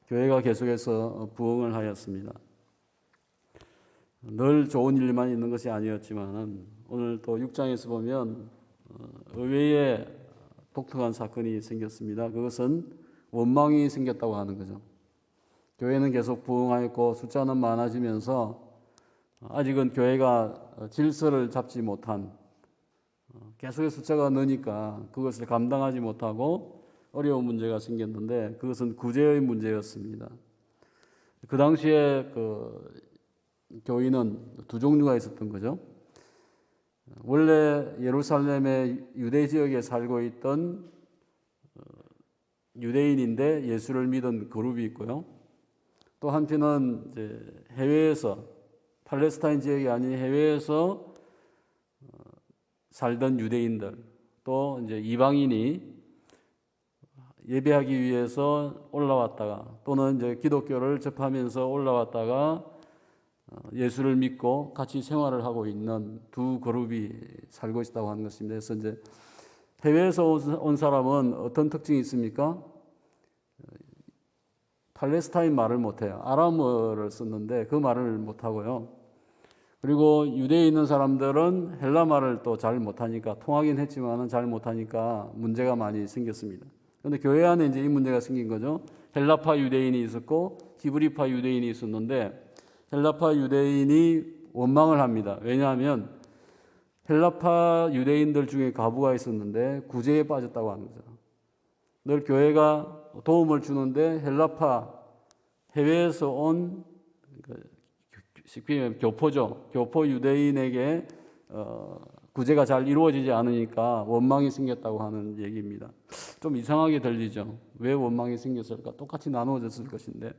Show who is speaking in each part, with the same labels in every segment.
Speaker 1: 교회가 계속해서 부흥을 하였습니다. 늘 좋은 일만 있는 것이 아니었지만 오늘 또 6장에서 보면 의외의 독특한 사건이 생겼습니다. 그것은 원망이 생겼다고 하는 거죠. 교회는 계속 부흥하였고 숫자는 많아지면서 아직은 교회가 질서를 잡지 못한, 계속해서 숫자가 느니까 그것을 감당하지 못하고 어려운 문제가 생겼는데 그것은 구제의 문제였습니다. 그 당시에 교인은 두 종류가 있었던 거죠. 원래 예루살렘의 유대 지역에 살고 있던 유대인인데 예수를 믿은 그룹이 있고요. 또 한편은 이제 해외에서, 팔레스타인 지역이 아닌 해외에서 살던 유대인들, 또 이제 이방인이 예배하기 위해서 올라왔다가 또는 이제 기독교를 접하면서 올라왔다가 예수를 믿고 같이 생활을 하고 있는 두 그룹이 살고 있다고 하는 것입니다. 그래서 이제 해외에서 온 사람은 어떤 특징이 있습니까? 팔레스타인 말을 못해요. 아람어를 썼는데 그 말을 못하고요. 그리고 유대에 있는 사람들은 헬라 말을 또 잘 못하니까, 통하긴 했지만은 잘 못하니까 문제가 많이 생겼습니다. 그런데 교회 안에 이제 이 문제가 생긴 거죠. 헬라파 유대인이 있었고 히브리파 유대인이 있었는데 헬라파 유대인이 원망을 합니다. 왜냐하면 헬라파 유대인들 중에 과부가 있었는데 구제에 빠졌다고 하는 거죠. 늘 교회가 도움을 주는데 헬라파, 해외에서 온 쉽게 말하면 교포죠. 교포 유대인에게 구제가 잘 이루어지지 않으니까 원망이 생겼다고 하는 얘기입니다. 좀 이상하게 들리죠. 왜 원망이 생겼을까? 똑같이 나누어졌을 것인데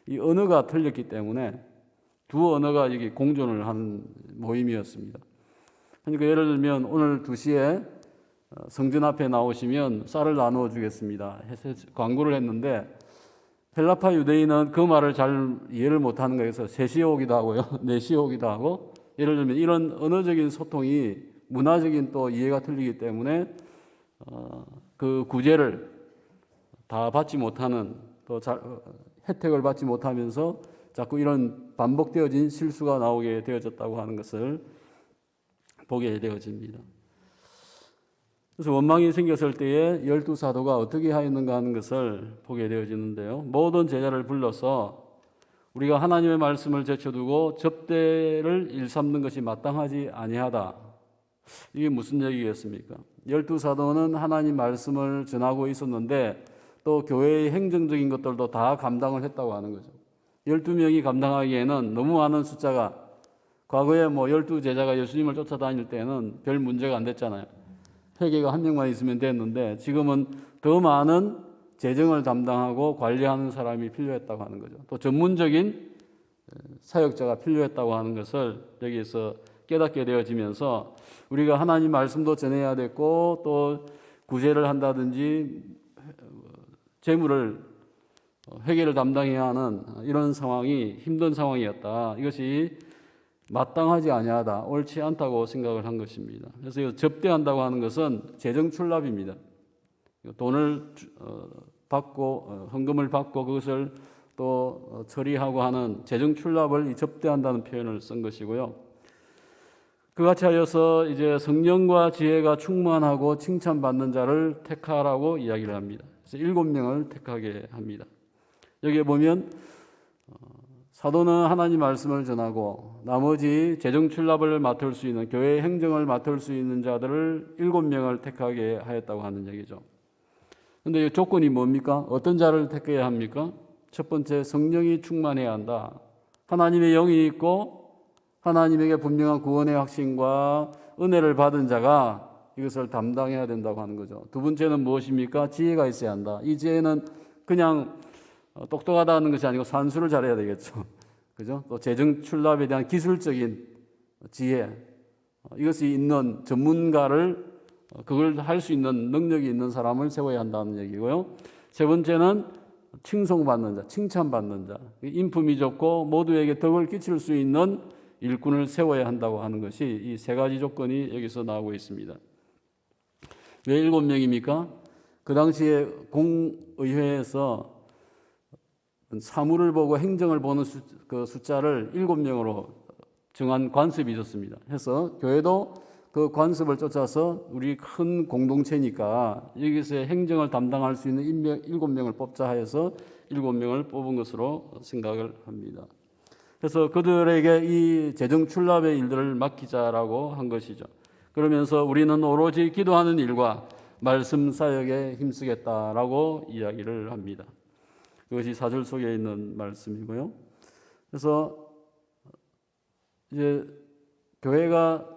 Speaker 1: 이 언어가 틀렸기 때문에 두 언어가 여기 공존을 한 모임이었습니다. 그러니까 예를 들면 오늘 2시에 성전 앞에 나오시면 쌀을 나누어 주겠습니다 해서 광고를 했는데 헬라파 유대인은 그 말을 잘 이해를 못하는 거에서 3시에 오기도 하고요, 4시에 오기도 하고, 예를 들면 이런 언어적인 소통이 문화적인 또 이해가 틀리기 때문에 그 구제를 다 받지 못하는, 또 혜택을 받지 못하면서 자꾸 이런 반복되어진 실수가 나오게 되어졌다고 하는 것을 보게 되어집니다. 그래서 원망이 생겼을 때에 12사도가 어떻게 하였는가 하는 것을 보게 되어지는데요. 모든 제자를 불러서 우리가 하나님의 말씀을 제쳐두고 접대를 일삼는 것이 마땅하지 아니하다. 이게 무슨 얘기겠습니까? 12사도는 하나님 말씀을 전하고 있었는데 또 교회의 행정적인 것들도 다 감당을 했다고 하는 거죠. 12명이 감당하기에는 너무 많은 숫자가, 과거에 12제자가 예수님을 쫓아다닐 때는 별 문제가 안 됐잖아요. 회개가 1명만 있으면 됐는데 지금은 더 많은 재정을 담당하고 관리하는 사람이 필요했다고 하는 거죠. 또 전문적인 사역자가 필요했다고 하는 것을 여기에서 깨닫게 되어지면서 우리가 하나님 말씀도 전해야 됐고 또 구제를 한다든지 재물을 회개를 담당해야 하는 이런 상황이 힘든 상황이었다. 이것이 마땅하지 아니하다, 옳지 않다고 생각을 한 것입니다. 그래서 접대한다고 하는 것은 재정 출납입니다. 돈을 받고 헌금을 받고 그것을 또 처리하고 하는 재정 출납을 이 접대한다는 표현을 쓴 것이고요. 그같이 하여서 이제 성령과 지혜가 충만하고 칭찬받는 자를 택하라고 이야기를 합니다. 그래서 7명을 택하게 합니다. 여기에 보면 사도는 하나님 말씀을 전하고 나머지 재정 출납을 맡을 수 있는, 교회 행정을 맡을 수 있는 자들을 7명을 택하게 하였다고 하는 얘기죠. 그런데 이 조건이 뭡니까? 어떤 자를 택해야 합니까? 첫 번째, 성령이 충만해야 한다. 하나님의 영이 있고 하나님에게 분명한 구원의 확신과 은혜를 받은 자가 이것을 담당해야 된다고 하는 거죠. 두 번째는 무엇입니까? 지혜가 있어야 한다. 이 지혜는 그냥 똑똑하다는 것이 아니고 산수를 잘해야 되겠죠. 그죠? 또 재정 출납에 대한 기술적인 지혜, 이것이 있는 전문가를, 그걸 할 수 있는 능력이 있는 사람을 세워야 한다는 얘기고요. 세 번째는 칭송받는 자, 칭찬받는 자, 인품이 좋고 모두에게 덕을 끼칠 수 있는 일꾼을 세워야 한다고 하는 것이 이 3가지 조건이 여기서 나오고 있습니다. 왜 7명입니까? 그 당시에 공의회에서 사물을 보고 행정을 보는 그 숫자를 7명으로 정한 관습이 있었습니다. 해서 교회도 그 관습을 쫓아서 우리 큰 공동체니까 여기서 행정을 담당할 수 있는 7명을 뽑자 해서 7명을 뽑은 것으로 생각을 합니다. 그래서 그들에게 이 재정 출납의 일들을 맡기자라고 한 것이죠. 그러면서 우리는 오로지 기도하는 일과 말씀 사역에 힘쓰겠다라고 이야기를 합니다. 그것이 4절 속에 있는 말씀이고요. 그래서 이제 교회가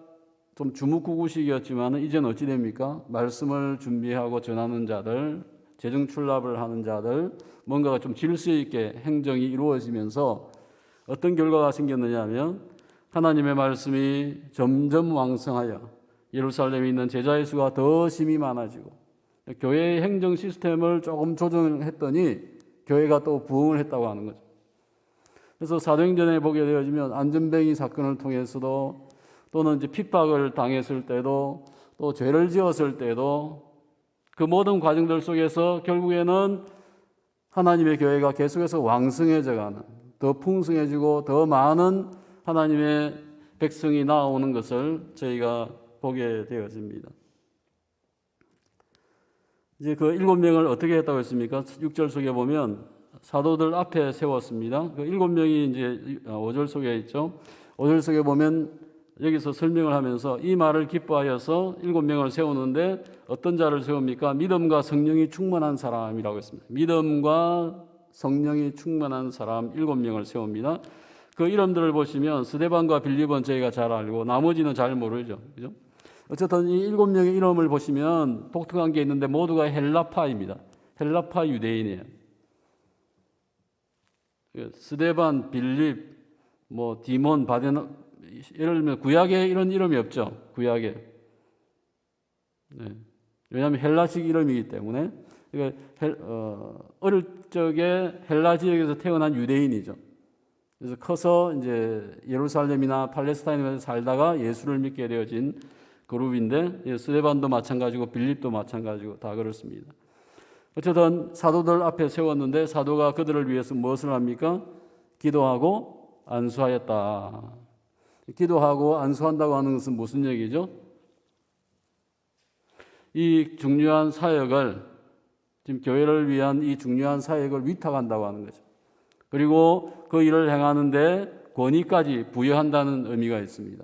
Speaker 1: 좀 주묵구구식이었지만 이제는 어찌 됩니까? 말씀을 준비하고 전하는 자들, 재정 출납을 하는 자들, 뭔가가 좀 질서 있게 행정이 이루어지면서 어떤 결과가 생겼느냐 하면 하나님의 말씀이 점점 왕성하여 예루살렘에 있는 제자의 수가 더 심히 많아지고 교회의 행정 시스템을 조금 조정했더니 교회가 또 부흥을 했다고 하는 거죠. 그래서 사도행전에 보게 되어지면 안전뱅이 사건을 통해서도 또는 이제 핍박을 당했을 때도 또 죄를 지었을 때도 그 모든 과정들 속에서 결국에는 하나님의 교회가 계속해서 왕성해져가는, 더 풍성해지고 더 많은 하나님의 백성이 나오는 것을 저희가 보게 되어집니다. 이제 그 7명을 어떻게 했다고 했습니까? 6절 속에 보면 사도들 앞에 세웠습니다. 그 7명이 이제 5절 속에 있죠. 5절 속에 보면 여기서 설명을 하면서 이 말을 기뻐하여서 7명을 세우는데 어떤 자를 세웁니까? 믿음과 성령이 충만한 사람이라고 했습니다. 믿음과 성령이 충만한 사람 7명을 세웁니다. 그 이름들을 보시면 스데반과 빌립은 저희가 잘 알고 나머지는 잘 모르죠. 그죠? 어쨌든 이 7명의 이름을 보시면 독특한 게 있는데 모두가 헬라파입니다. 헬라파 유대인이에요. 스데반, 빌립, 뭐 디몬, 바데나, 예를 들면 구약에 이런 이름이 없죠. 구약에. 네. 왜냐하면 헬라식 이름이기 때문에 어릴 적에 헬라 지역에서 태어난 유대인이죠. 그래서 커서 이제 예루살렘이나 팔레스타인에서 살다가 예수를 믿게 되어진 그룹인데 스데반도 마찬가지고 빌립도 마찬가지고 다 그렇습니다. 어쨌든 사도들 앞에 세웠는데 사도가 그들을 위해서 무엇을 합니까? 기도하고 안수하였다. 기도하고 안수한다고 하는 것은 무슨 얘기죠? 이 중요한 사역을 지금 교회를 위한 이 중요한 사역을 위탁한다고 하는 거죠. 그리고 그 일을 행하는데 권위까지 부여한다는 의미가 있습니다.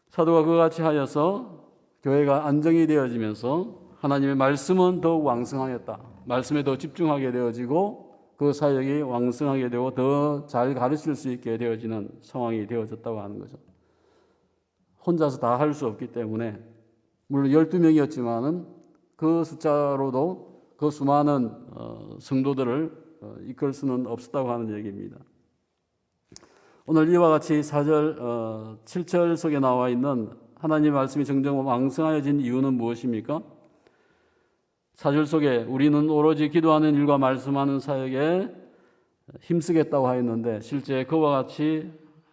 Speaker 1: 사도가 그와 같이 하여서 교회가 안정이 되어지면서 하나님의 말씀은 더욱 왕성하였다. 말씀에 더 집중하게 되어지고 그 사역이 왕성하게 되고 더 잘 가르칠 수 있게 되어지는 상황이 되어졌다고 하는 거죠. 혼자서 다 할 수 없기 때문에 물론 12명이었지만은 그 숫자로도 그 수많은 성도들을 이끌 수는 없었다고 하는 얘기입니다. 오늘 이와 같이 4절, 7절 속에 나와 있는 하나님의 말씀이 점점 왕성하여진 이유는 무엇입니까? 4절 속에 우리는 오로지 기도하는 일과 말씀하는 사역에 힘쓰겠다고 하였는데 실제 그와 같이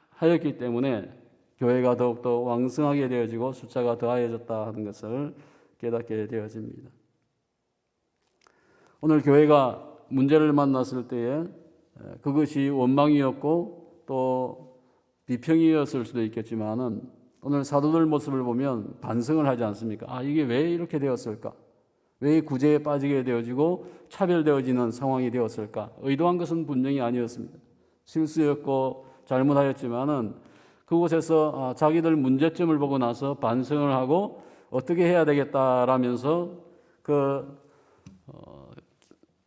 Speaker 1: 하였기 때문에 교회가 더욱더 왕성하게 되어지고 숫자가 더하여졌다 하는 것을 깨닫게 되어집니다. 오늘 교회가 문제를 만났을 때에 그것이 원망이었고 또 비평이었을 수도 있겠지만은 오늘 사도들 모습을 보면 반성을 하지 않습니까? 아, 이게 왜 이렇게 되었을까? 왜 구제에 빠지게 되어지고 차별되어지는 상황이 되었을까? 의도한 것은 분명히 아니었습니다. 실수였고 잘못하였지만은 그곳에서 자기들 문제점을 보고 나서 반성을 하고 어떻게 해야 되겠다라면서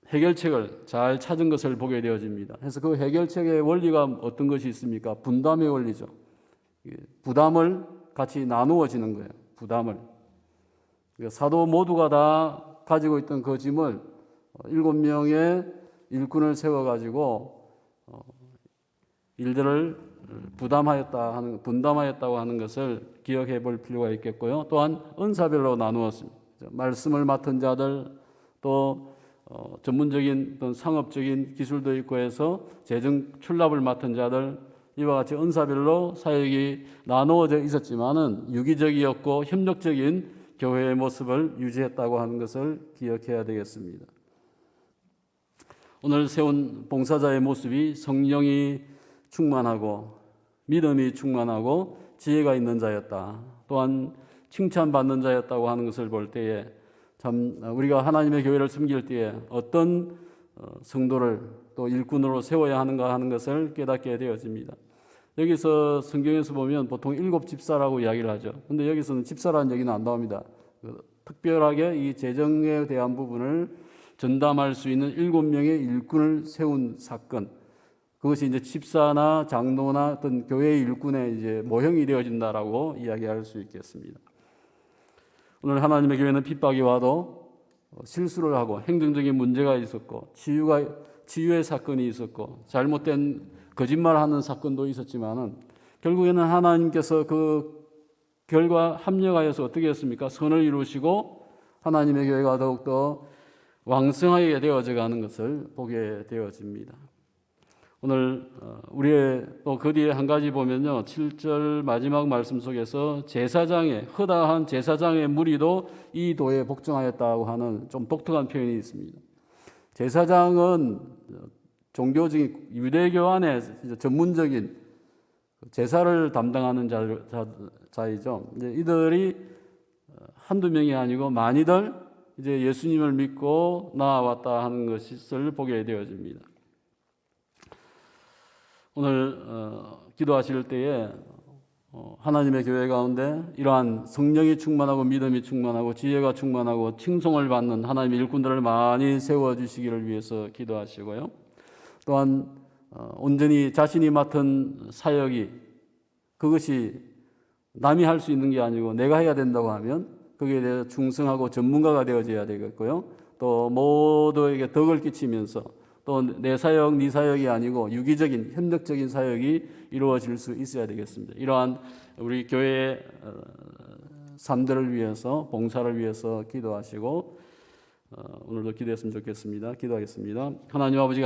Speaker 1: 해결책을 잘 찾은 것을 보게 되어집니다. 그래서 그 해결책의 원리가 어떤 것이 있습니까? 분담의 원리죠. 부담을 같이 나누어지는 거예요. 부담을. 사도 모두가 다 가지고 있던 그 짐을 7명의 일꾼을 세워가지고 일들을 분담하였다고 하는 것을 기억해 볼 필요가 있겠고요. 또한 은사별로 나누었습니다. 말씀을 맡은 자들, 또 전문적인 어떤 상업적인 기술도 있고 해서 재정 출납을 맡은 자들, 이와 같이 은사별로 사역이 나누어져 있었지만은 유기적이었고 협력적인 교회의 모습을 유지했다고 하는 것을 기억해야 되겠습니다. 오늘 세운 봉사자의 모습이 성령이 충만하고 믿음이 충만하고 지혜가 있는 자였다. 또한 칭찬받는 자였다고 하는 것을 볼 때에 참 우리가 하나님의 교회를 섬길 때에 어떤 성도를 또 일꾼으로 세워야 하는가 하는 것을 깨닫게 되어집니다. 여기서 성경에서 보면 보통 7집사라고 이야기를 하죠. 근데 여기서는 집사라는 얘기는 안 나옵니다. 특별하게 이 재정에 대한 부분을 전담할 수 있는 7명의 일꾼을 세운 사건. 그것이 이제 집사나 장로나 어떤 교회의 일꾼의 이제 모형이 되어진다라고 이야기할 수 있겠습니다. 오늘 하나님의 교회는 핍박이 와도 실수를 하고 행정적인 문제가 있었고 치유의 사건이 있었고 잘못된 거짓말하는 사건도 있었지만은 결국에는 하나님께서 그 결과 합력하여서 어떻게 했습니까? 선을 이루시고 하나님의 교회가 더욱더 왕성하게 되어져가는 것을 보게 되어집니다. 오늘 우리의 또 그 뒤에 한 가지 보면요, 7절 마지막 말씀 속에서 제사장의 허다한 제사장의 무리도 이 도에 복종하였다고 하는 좀 독특한 표현이 있습니다. 제사장은 종교적인 유대교 안에 전문적인 제사를 담당하는 자이죠. 이제 이들이 한두 명이 아니고 많이들 이제 예수님을 믿고 나아왔다 하는 것을 보게 되어집니다. 오늘 기도하실 때에 하나님의 교회 가운데 이러한 성령이 충만하고 믿음이 충만하고 지혜가 충만하고 칭송을 받는 하나님의 일꾼들을 많이 세워주시기를 위해서 기도하시고요. 또한 온전히 자신이 맡은 사역이 그것이 남이 할 수 있는 게 아니고 내가 해야 된다고 하면 거기에 대해서 충성하고 전문가가 되어져야 되겠고요. 또 모두에게 덕을 끼치면서 또 내 사역, 네 사역이 아니고 유기적인 협력적인 사역이 이루어질 수 있어야 되겠습니다. 이러한 우리 교회의 삶들을 위해서 봉사를 위해서 기도하시고 오늘도 기도했으면 좋겠습니다. 기도하겠습니다. 하나님 아버지